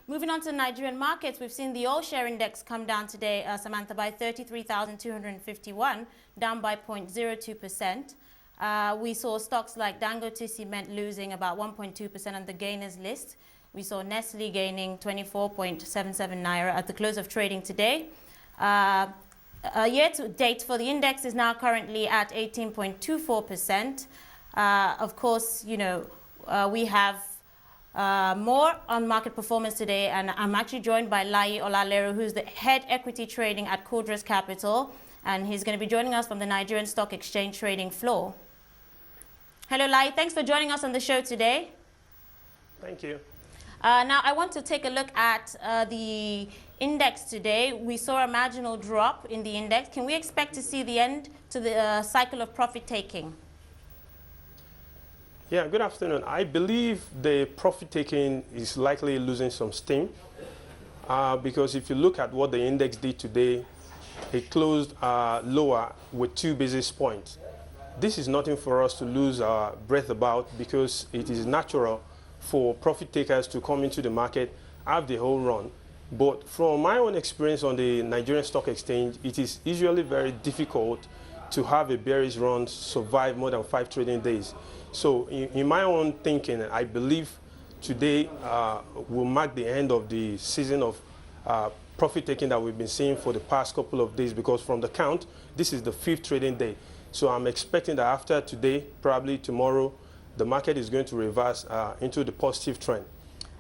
Moving on to Nigerian markets, we've seen the all-share index come down today, Samantha, by 33,251, down by 0.02%. We saw stocks like Dangote Cement losing about 1.2% on the gainers list. We saw Nestle gaining 24.77 naira at the close of trading today. Year to date for the index is now currently at 18.24%. Of course, you know, we have more on market performance today, and I'm actually joined by Layi Olaleru, who's the head equity trading at Cordros Capital, and he's going to be joining us from the Nigerian Stock Exchange trading floor. Hello, Layi. Thanks for joining us on the show today. Thank you. Now, I want to take a look at the index today. We saw a marginal drop in the index. Can we expect to see the end to the cycle of profit taking? Yeah, good afternoon. I believe the profit taking is likely losing some steam because if you look at what the index did today, it closed lower with 2 basis points. This is nothing for us to lose our breath about because it is natural for profit takers to come into the market, have the whole run. But from my own experience on the Nigerian Stock Exchange, it is usually very difficult to have a bearish run survive more than 5 trading days. So in my own thinking, I believe today will mark the end of the season of profit taking that we've been seeing for the past couple of days, because from the count, this is the 5th trading day. So I'm expecting that after today, probably tomorrow, the market is going to reverse into the positive trend.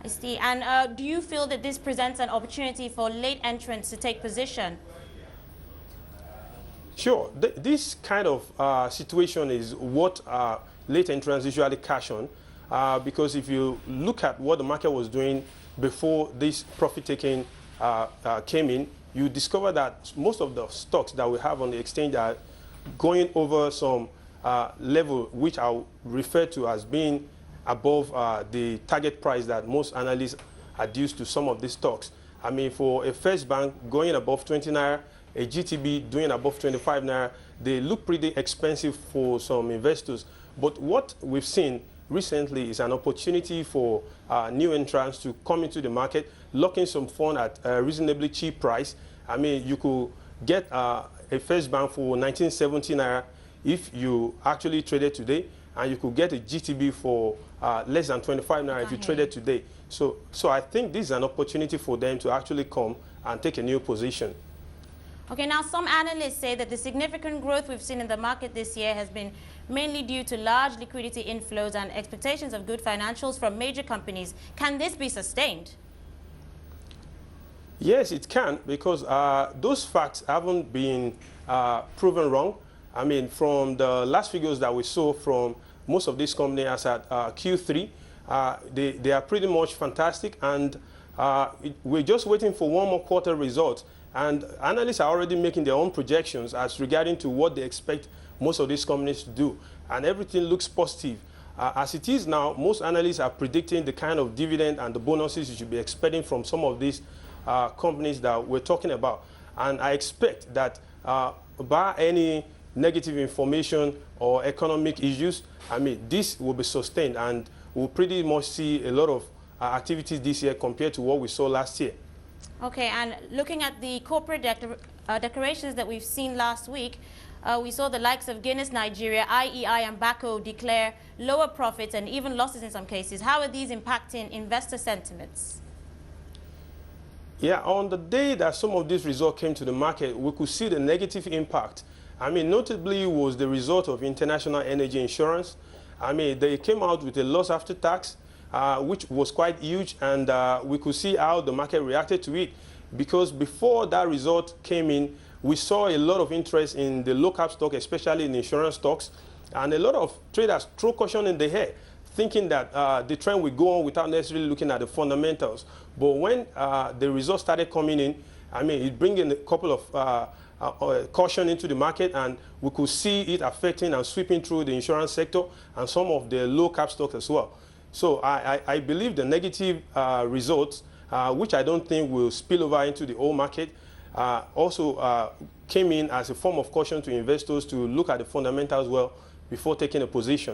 I see. And do you feel that this presents an opportunity for late entrants to take position? Sure. This kind of situation is what late entrants usually cash on, because if you look at what the market was doing before this profit-taking came in, you discover that most of the stocks that we have on the exchange are going over some level which I'll refer to as being above the target price that most analysts adduce to some of these stocks. I mean, for a First Bank going above 20 naira, a GTB doing above 25 naira, they look pretty expensive for some investors. But what we've seen recently is an opportunity for new entrants to come into the market, lock in some fund at a reasonably cheap price. I mean, you could get a First Bank for 1970 naira if you actually traded today, and you could get a GTB for less than 25 naira if you traded today. So I think this is an opportunity for them to actually come and take a new position. Okay, now some analysts say that the significant growth we've seen in the market this year has been mainly due to large liquidity inflows and expectations of good financials from major companies. Can this be sustained? Yes, it can, because those facts haven't been proven wrong. I mean, from the last figures that we saw from most of these companies as at Q3, they are pretty much fantastic, and we're just waiting for one more quarter result. And analysts are already making their own projections as regarding to what they expect most of these companies to do. And everything looks positive. As it is now, most analysts are predicting the kind of dividend and the bonuses you should be expecting from some of these companies that we're talking about. And I expect that by any negative information or economic issues, I mean, this will be sustained, and we'll pretty much see a lot of activities this year compared to what we saw last year. Okay, and looking at the corporate declarations that we've seen last week, we saw the likes of Guinness Nigeria, IEI and Bako declare lower profits and even losses in some cases. How are these impacting investor sentiments? Yeah, on the day that some of these results came to the market, we could see the negative impact. I mean, notably was the result of International Energy Insurance. I mean, they came out with a loss after tax, which was quite huge, and we could see how the market reacted to it, because before that result came in, we saw a lot of interest in the low-cap stock, especially in insurance stocks, and a lot of traders threw caution in the air, thinking that the trend would go on without necessarily looking at the fundamentals. But when the results started coming in, I mean, it brought in a couple of caution into the market, and we could see it affecting and sweeping through the insurance sector and some of the low-cap stocks as well. So I believe the negative results, which I don't think will spill over into the whole market, also came in as a form of caution to investors to look at the fundamentals well before taking a position.